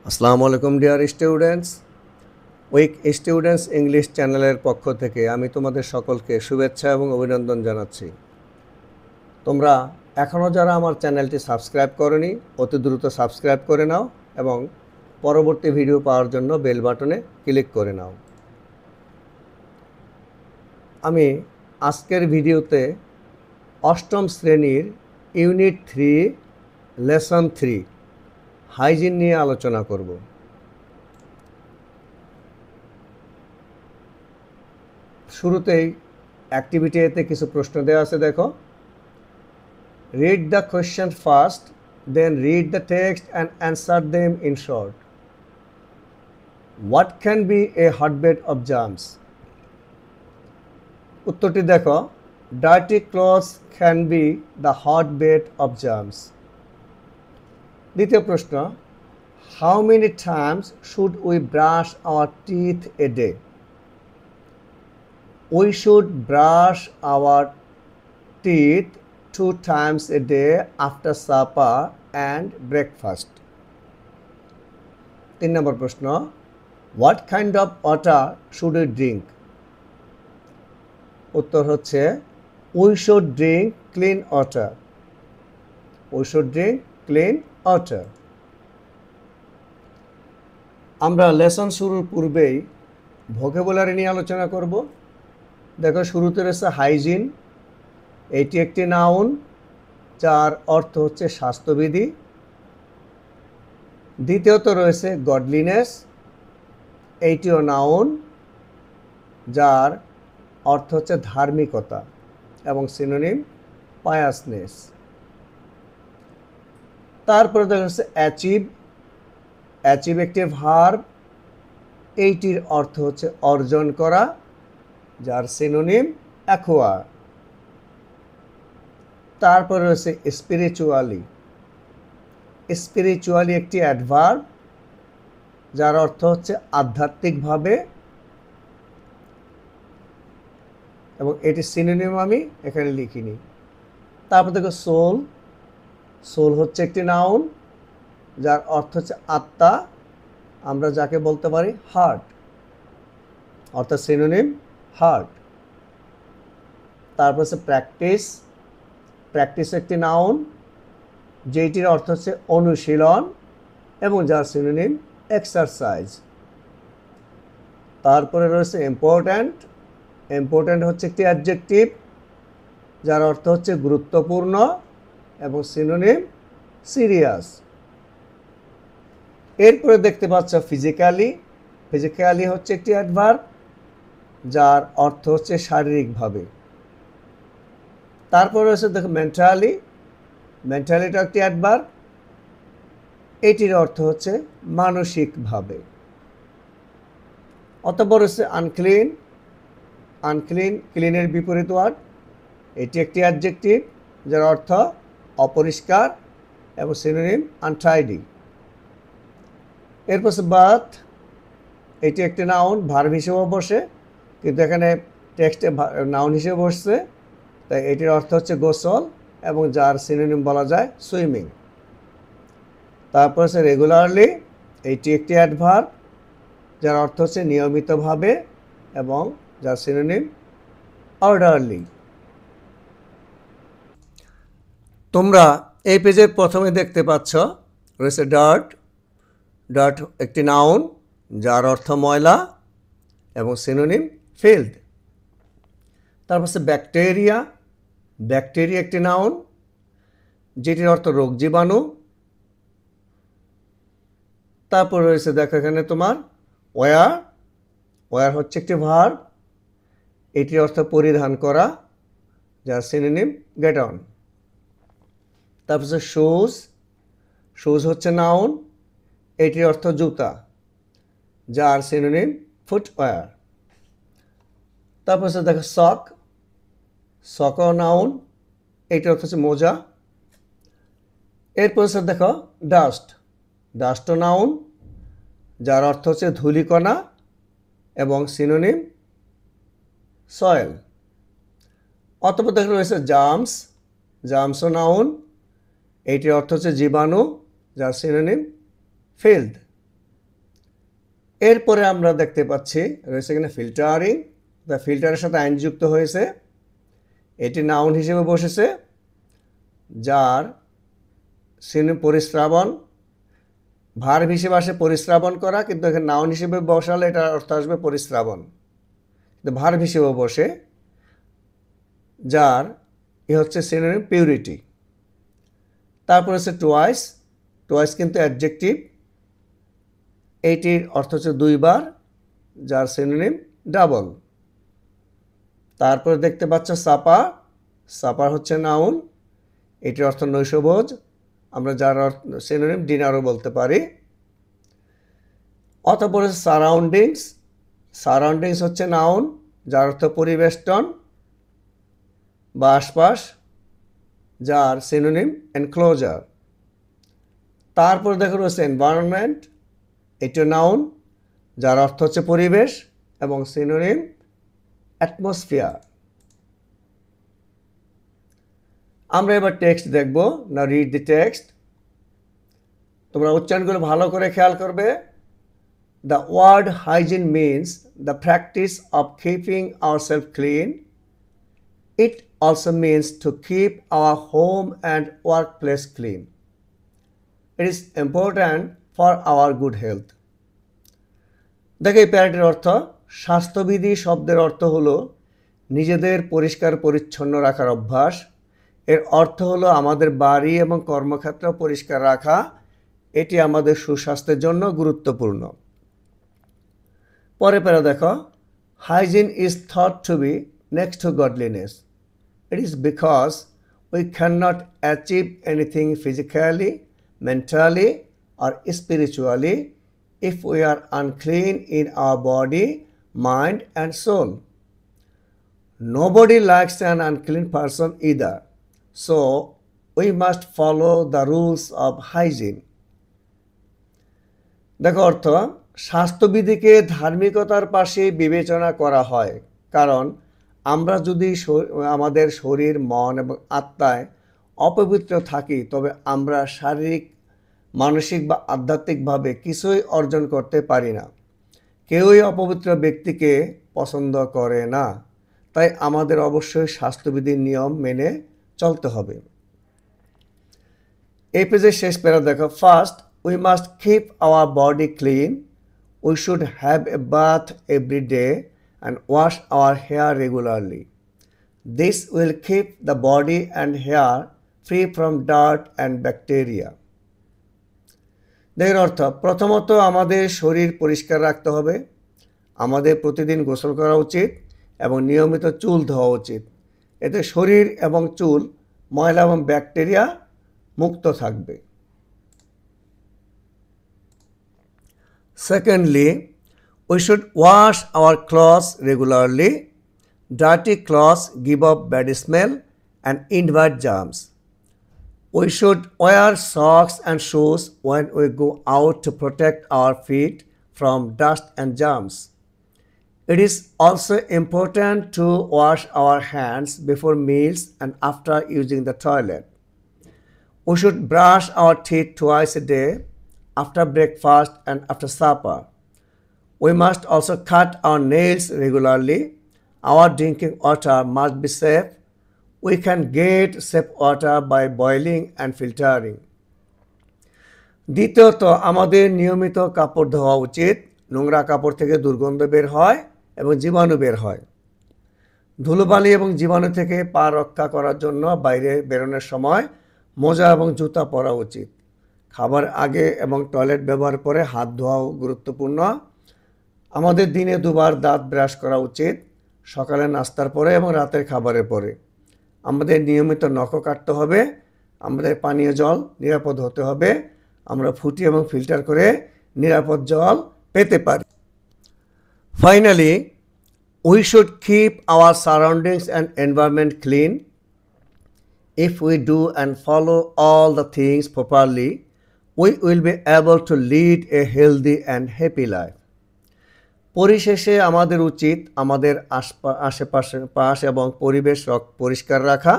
আসসালামু আলাইকুম dear students. Week students English চ্যানেলের পক্ষ থেকে আমি তোমাদের সকলকে শুভেচ্ছা এবং অভিনন্দন জানাচ্ছি। তোমরা এখনও যারা আমার চ্যানেলটি সাবস্ক্রাইব করনি অতি দ্রুত সাবস্ক্রাইব করে নাও এবং পরবর্তী ভিডিও পাওয়ার জন্য বেল বাটনে ক্লিক করে নাও। আমি আজকের ভিডিওতে অষ্টম শ্রেণীর ইউনিট 3 লেসন 3 হাইজিন নিয়ে আলোচনা করব। শুরুতেই অ্যাক্টিভিটি এতে কিছু প্রশ্ন দেওয়া আছে, দেখো। Read the question first, then read the text and answer them in short. What can be a hotbed of germs? উত্তরটি দেখো, dirty clothes can be the hotbed of germs. দ্বিতীয় প্রশ্ন, how many times should we brush our teeth a day? We should brush our teeth 2 times a day after supper and breakfast. 3 নম্বর প্রশ্ন, what kind of water should we drink? উত্তর হচ্ছে we should drink clean water. We should drink clean water. আমরা lesson শুরুর পূর্বেই vocabulary নিয়ে আলোচনা করব। দেখো, শুরুতে রয়েছে হাইজিন। এটি একটি নাউন যার অর্থ হচ্ছে স্বাস্থ্যবিধি। দ্বিতীয়ত রয়েছে গডলিনেস, এইটিও নাউন যার অর্থ হচ্ছে ধার্মিকতা এবং সিনোনিম পায়াসনেস। তারপরে দেখা হচ্ছে অ্যাচিভ। অ্যাচিভ একটি ভার্ব, এইটির অর্থ হচ্ছে অর্জন করা, যার সিনোনিম অ্যাকোয়ার। তারপরে রয়েছে স্পিরিচুয়ালি। স্পিরিচুয়ালি একটি অ্যাডভার্ব যার অর্থ হচ্ছে আধ্যাত্মিকভাবে, এবং এটি সিনোনিম আমি এখানে লিখিনি। তারপর দেখো সোল। সোল হচ্ছে একটি নাউন যার অর্থ হচ্ছে আত্মা, আমরা যাকে বলতে পারি হার্ট, অর্থাৎ সিনোনিম হার্ট। তারপর হচ্ছে প্র্যাকটিস। প্র্যাকটিস একটি নাউন যেটির অর্থ হচ্ছে অনুশীলন এবং যার সিনোনিম এক্সারসাইজ। তারপরে রয়েছে ইম্পর্ট্যান্ট। ইম্পর্ট্যান্ট হচ্ছে একটি অ্যাডজেক্টিভ যার অর্থ হচ্ছে গুরুত্বপূর্ণ এবং সিনোনিম সিরিয়াস। এরপরে দেখতে পাচ্ছ ফিজিক্যালি। ফিজিক্যালি হচ্ছে একটি অ্যাডভার্ব যার অর্থ হচ্ছে শারীরিকভাবে। তারপর রয়েছে দেখো মেন্টালি। মেন্টালিটা একটি অ্যাডভার্ব, এটির অর্থ হচ্ছে মানসিকভাবে। অতঃপর রয়েছে আনক্লিন। আনক্লিন ক্লিনের বিপরীত ওয়ার্ড, এটি একটি অ্যাডজেক্টিভ যার অর্থ অপরিষ্কার এবং সিনোনিম আনটাইডি। এরপর বাথ। এটি একটি নাউন, ভার্ব হিসেবেও বসে, কিন্তু এখানে টেক্সটে নাউন হিসেবে বসছে, তাই এটির অর্থ হচ্ছে গোসল এবং যার সিনোনিম বলা যায় সুইমিং। তারপর হচ্ছে রেগুলারলি। এটি একটি অ্যাডভার্ব যার অর্থ হচ্ছে নিয়মিতভাবে এবং যার সিনোনিম অর্ডারলি। তোমরা এই পেজের প্রথমে দেখতে পাচ্ছ রয়েছে ডার্ট। ডার্ট একটি নাউন যার অর্থ ময়লা এবং সিনোনিম ফিল্ড। তারপর হচ্ছে ব্যাকটেরিয়া। ব্যাকটেরিয়া একটি নাউন যেটির অর্থ রোগ জীবাণু। তারপর রয়েছে দেখো এখানে তোমার ওয়্যার। ওয়্যার হচ্ছে একটি ভার্ব, এটির অর্থ পরিধান করা, যার সিনোনিম গেট অন। তারপর হচ্ছে শুজ। শুজ হচ্ছে নাউন, এটির অর্থ জুতা, যার সিনোনিম ফুটওয়্যার। তারপর হচ্ছে দেখো সক। সকও নাউন, এটির অর্থ হচ্ছে মোজা। এরপর হচ্ছে দেখো ডাস্ট। ডাস্টও নাউন যার অর্থ হচ্ছে ধূলিকণা এবং সিনোনিম সয়েল। অতঃপর দেখো রয়েছে জার্মস। জার্মসও নাউন, এটির অর্থ হচ্ছে জীবাণু, যার সিনোনিম ফিল্ড। এরপরে আমরা দেখতে পাচ্ছি রয়েছে এখানে ফিল্টারিং। দ্য ফিল্টারের সাথে আইন যুক্ত হয়েছে, এটি নাউন হিসেবে বসেছে, যার সিনোনিম পরিস্রাবণ। ভার্ব হিসেবে আসে পরিস্রাবণ করা, কিন্তু এখানে নাউন হিসেবে বসালে এটার অর্থ আসবে পরিস্রাবণ, কিন্তু ভার্ব হিসেবে বসে, যার হচ্ছে সিনোনিম পিউরিটি। তারপর হচ্ছে টুয়াইস। টুয়াইস কিন্তু অ্যাডজেক্টিভ, এইটির অর্থ হচ্ছে দুইবার, যার সিনোনিম ডাবল। তারপর দেখতে পাচ্ছ সাপার। সাপার হচ্ছে নাউন, এটির অর্থ নৈশভোজ, আমরা যার সিনোনিম ডিনারও বলতে পারি। অতঃপর সারাউন্ডিংস। সারাউন্ডিংস হচ্ছে নাউন, যার অর্থ পরিবেষ্টন বা আশপাশ, যার সিনোনিম এনক্লোজার। তারপর দেখো রয়েছে এনভায়রনমেন্ট, এটিও নাউন, যার অর্থ হচ্ছে পরিবেশ এবং সিনোনিম অ্যাটমসফিয়ার। আমরা এবার টেক্সট দেখব। না রিড দি টেক্সট। তোমরা উচ্চারণগুলো ভালো করে খেয়াল করবে। The word hygiene means the practice of keeping ourself clean. It also means to keep our home and work place clean. It is important for our good health. দেখো এই প্যারাটির অর্থ, স্বাস্থ্যবিধি শব্দের অর্থ হলো নিজেদের পরিষ্কার পরিচ্ছন্ন রাখার অভ্যাস। এর অর্থ হলো আমাদের বাড়ি এবং কর্মক্ষেত্র পরিষ্কার রাখা, এটি আমাদের সুস্বাস্থ্যের জন্য গুরুত্বপূর্ণ। পরে প্যারা দেখো, hygiene is thought to be next to godliness. It is because we can not achieve anything physically, mentally or spiritually if we are unclean in our body, mind and soul. Nobody likes an unclean person either, so we must follow the rules of hygiene. দেখো অর্থ, স্বাস্থ্যবিধিকে ধার্মিকতার পাশে বিবেচনা করা হয়, কারণ আমরা যদি আমাদের শরীর, মন এবং আত্মায় অপবিত্র থাকি, তবে আমরা শারীরিক, মানসিক বা আধ্যাত্মিকভাবে কিছুই অর্জন করতে পারি না। কেউই অপবিত্র ব্যক্তিকে পছন্দ করে না, তাই আমাদের অবশ্যই স্বাস্থ্যবিধির নিয়ম মেনে চলতে হবে। এই পেজের শেষ প্যারা দেখো, first we must keep our body clean. We should have a bath every day and wash our hair regularly. This will keep the body and hair free from dirt and bacteria. এর অর্থ, প্রথমত আমাদের শরীর পরিষ্কার রাখতে হবে, আমাদের প্রতিদিন গোসল করা উচিত এবং নিয়মিত চুল ধোয়া উচিত। এতে শরীর এবং চুল ময়লা এবং ব্যাকটেরিয়া মুক্ত থাকবে। Secondly, we should wash our clothes regularly. Dirty clothes give off bad smell and invite germs. We should wear socks and shoes when we go out to protect our feet from dust and germs. It is also important to wash our hands before meals and after using the toilet. We should brush our teeth twice a day, after breakfast and after supper. We must also cut our nails regularly. Our drinking water must be safe. We can get safe water by boiling and filtering. দ্বিতীয়ত, আমাদের নিয়মিত কাপড় ধোয়া উচিত। নোংরা কাপড় থেকে দুর্গন্ধ বের হয় এবং জীবাণু বের হয়। ধুলোবালি এবং জীবাণু থেকে পা রক্ষা করার জন্য বাইরে বেরোনোর সময় মোজা এবং জুতা পরা উচিত। খাবার আগে এবং টয়লেট ব্যবহার করে হাত ধোয়াও গুরুত্বপূর্ণ। আমাদের দিনে দুবার দাঁত ব্রাশ করা উচিত, সকালে নাস্তার পরে এবং রাতের খাবারের পরে। আমাদের নিয়মিত নখও কাটতে হবে। আমাদের পানীয় জল নিরাপদ হতে হবে। আমরা ফুটিয়ে এবং ফিল্টার করে নিরাপদ জল পেতে পারি। Finally, we should keep our surroundings and environment clean. If we do and follow all the things properly, we will be able to lead a healthy and happy life. পরিশেষে আমাদের উচিত আমাদের আশেপাশ এবং পরিবেশ পরিষ্কার রাখা।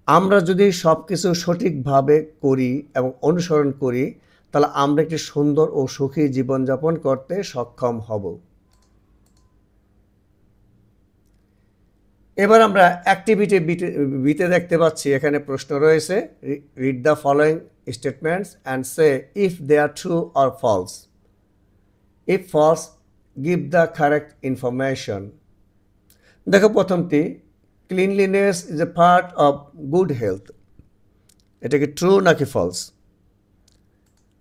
আমরা যদি সব কিছু সঠিকভাবে করি এবং অনুসরণ করি, তাহলে আমরা একটি সুন্দর ও সুখী জীবনযাপন করতে সক্ষম হব। এবার আমরা অ্যাক্টিভিটি বিতে দেখতে পাচ্ছি এখানে প্রশ্ন রয়েছে, read the following statements and say if they are true or false. If false give the correct information. দেখো প্রথমটি, cleanliness is a part of good health. এটা কি ট্রু নাকি ফলস?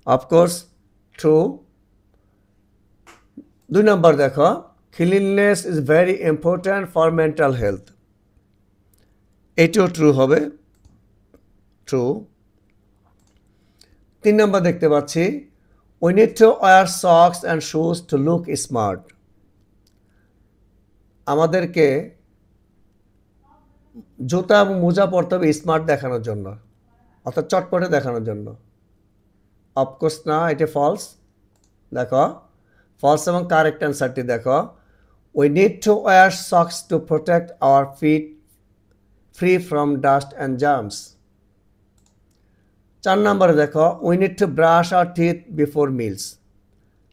Of course true. 2 নম্বর দেখো, cleanliness is very important for mental health. এটিও true হবে, true. 3 নম্বর দেখতে পাচ্ছি, we need to wear socks and shoes to look smart. আমাদেরকে জুতা এবং মোজা পরতে হবে স্মার্ট দেখানোর জন্য, অর্থাৎ চটপটে দেখানোর জন্য। অফকোর্স না, এটি ফলস। দেখো ফলস এবং কারেক্ট অ্যান্সারটি দেখো, we need to wear socks to protect our feet free from dust and germs. 4 নম্বরে দেখো, we need to brush our teeth before meals.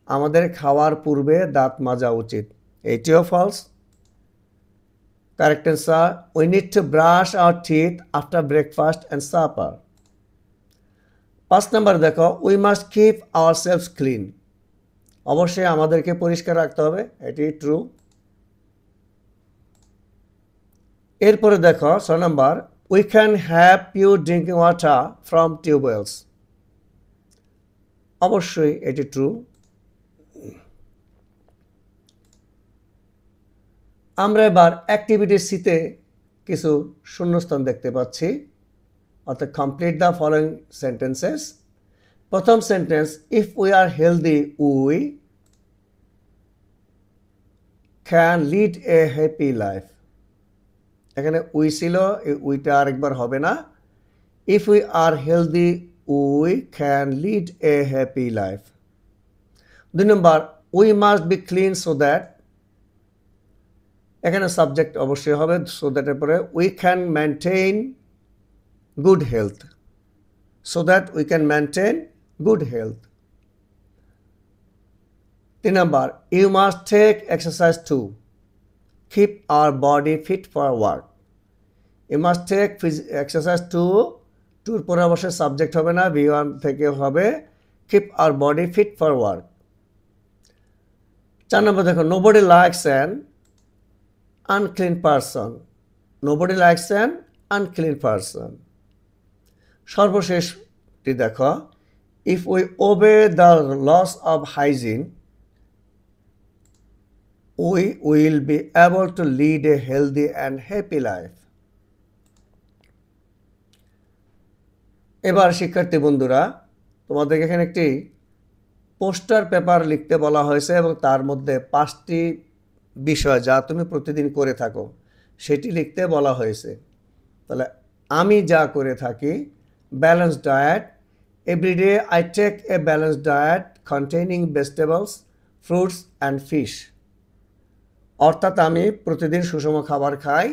আমাদের খাওয়ার পূর্বে দাঁত মাজা উচিত। এটিও false. Correct answer, we need to brush our teeth after breakfast and supper. 5 নম্বরে দেখো, we must keep ourselves clean. অবশ্যই আমাদেরকে পরিষ্কার রাখতে হবে, এটি ট্রু। এরপরে দেখো 6 নম্বর, we can have pure drinking water from tubewells. অবশ্যই এটি ট্রু। আমরা এবার অ্যাক্টিভিটি সিতে কিছু শূন্যস্থান দেখতে পাচ্ছি, অর্থাৎ কমপ্লিট দ্য ফলোয়িং সেন্টেন্সেস। প্রথম sentence, if we are healthy we can lead a happy life. এখানে উই ছিল, এই উইটা আরেকবার হবে না। If we are healthy we can lead a happy life. 2 নম্বর, we must be clean so that. এখানে সাবজেক্ট অবশ্যই হবে, সো দ্যাটের পরে we can maintain good health. So that we can maintain good health. 3 নম্বর, you must take exercise to keep our body fit for work. You must take exercise to, টুর পরে অবশ্যই subject হবে না, V1 থেকে হবে keep our body fit for work. 4 নম্বর দেখো, nobody likes an unclean person. Nobody likes an unclean person. সর্বশেষটি দেখো, if we obey the laws of hygiene we will be able to lead a healthy and happy life. এবার শিক্ষার্থী বন্ধুরা, তোমাদেরকে এখানে একটি poster paper লিখতে বলা হয়েছে এবং তার মধ্যে 5টি বিষয় যা তুমি প্রতিদিন করে থাকো সেটি লিখতে বলা হয়েছে। তাহলে আমি যা করে থাকি, balanced diet, everyday I take a balanced diet containing vegetables, fruits and fish. অর্থাৎ আমি প্রতিদিন সুষম খাবার খাই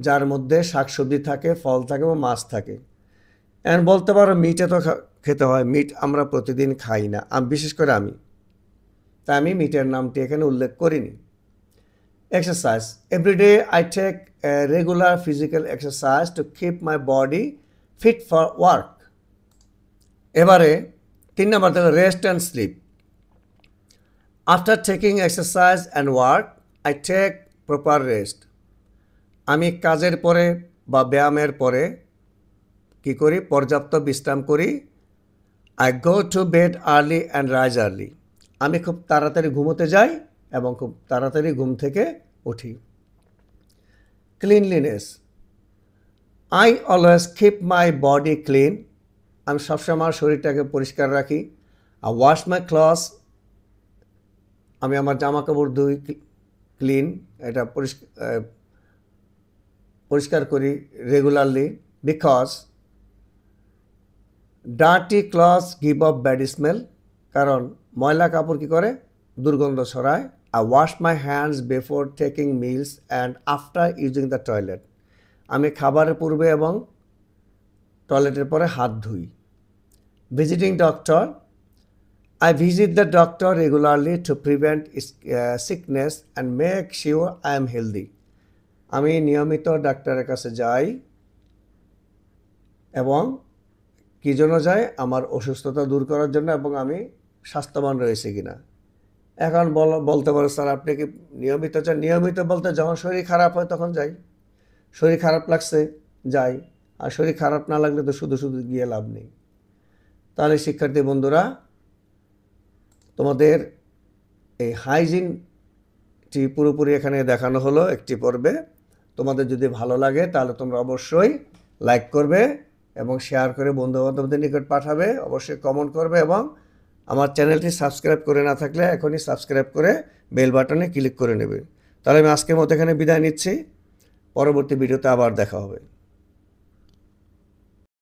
যার মধ্যে শাকসবজি থাকে, ফল থাকে এবং মাছ থাকে। এখন বলতে পারো মিটে তো খেতে হয়, মিট আমরা প্রতিদিন খাই না, বিশেষ করে আমি, তাই আমি মিটের নামটি এখানে উল্লেখ করিনি। Exercise, everyday I take a regular physical exercise to keep my body fit for work. এবারে 3 নম্বর থেকে rest and sleep. After taking exercise and work I take proper rest. আমি কাজের পরে বা ব্যায়ামের পরে কী করি, পর্যাপ্ত বিশ্রাম করি। I go to bed early and rise early. আমি খুব তাড়াতাড়ি ঘুমোতে যাই এবং খুব তাড়াতাড়ি ঘুম থেকে উঠি। Cleanliness, I always keep my body clean. আমি সবসময় আমার শরীরটাকে পরিষ্কার রাখি। আই ওয়াশ মাই ক্লথস, আমি আমার জামা কাপড় ধুই ক্লিন, এটা পরিষ্কার করি regularly. Because dirty clothes give off bad smell, কারণ ময়লা কাপড় কী করে, দুর্গন্ধ ছড়ায়। I wash my hands before taking meals and after using the toilet. আমি খাবারের পূর্বে এবং টয়লেটের পরে হাত ধুই। Visiting doctor, I visit the doctor regularly to prevent sickness and make sure I am healthy. আমি নিয়মিত ডাক্তারের কাছে যাই এবং কী জন্য যাই? আমার অসুস্থতা দূর করার জন্য এবং আমি স্বাস্থ্যবান রয়েছি কিনা। এখন বলতে পারো স্যার আপনি কি নিয়মিত যান? নিয়মিত বলতে যখন শরীর খারাপ হয় তখন যাই। শরীর খারাপ লাগছে যাই, আর শরীর খারাপ না লাগলে তো শুধু শুধু গিয়ে লাভ নেই। তাহলে শিক্ষার্থী বন্ধুরা, তোমাদের এই হাইজিনটি পুরোপুরি এখানে দেখানো হলো একটি পর্বে। তোমাদের যদি ভালো লাগে তাহলে তোমরা অবশ্যই লাইক করবে এবং শেয়ার করে বন্ধুবান্ধবদের নিকট পাঠাবে, অবশ্যই কমেন্ট করবে এবং আমার চ্যানেলটি সাবস্ক্রাইব করে না থাকলে এখনই সাবস্ক্রাইব করে বেল বাটনে ক্লিক করে নেবে। তাহলে আমি আজকের মতো এখানে বিদায় নিচ্ছি, পরবর্তী ভিডিওতে আবার দেখা হবে।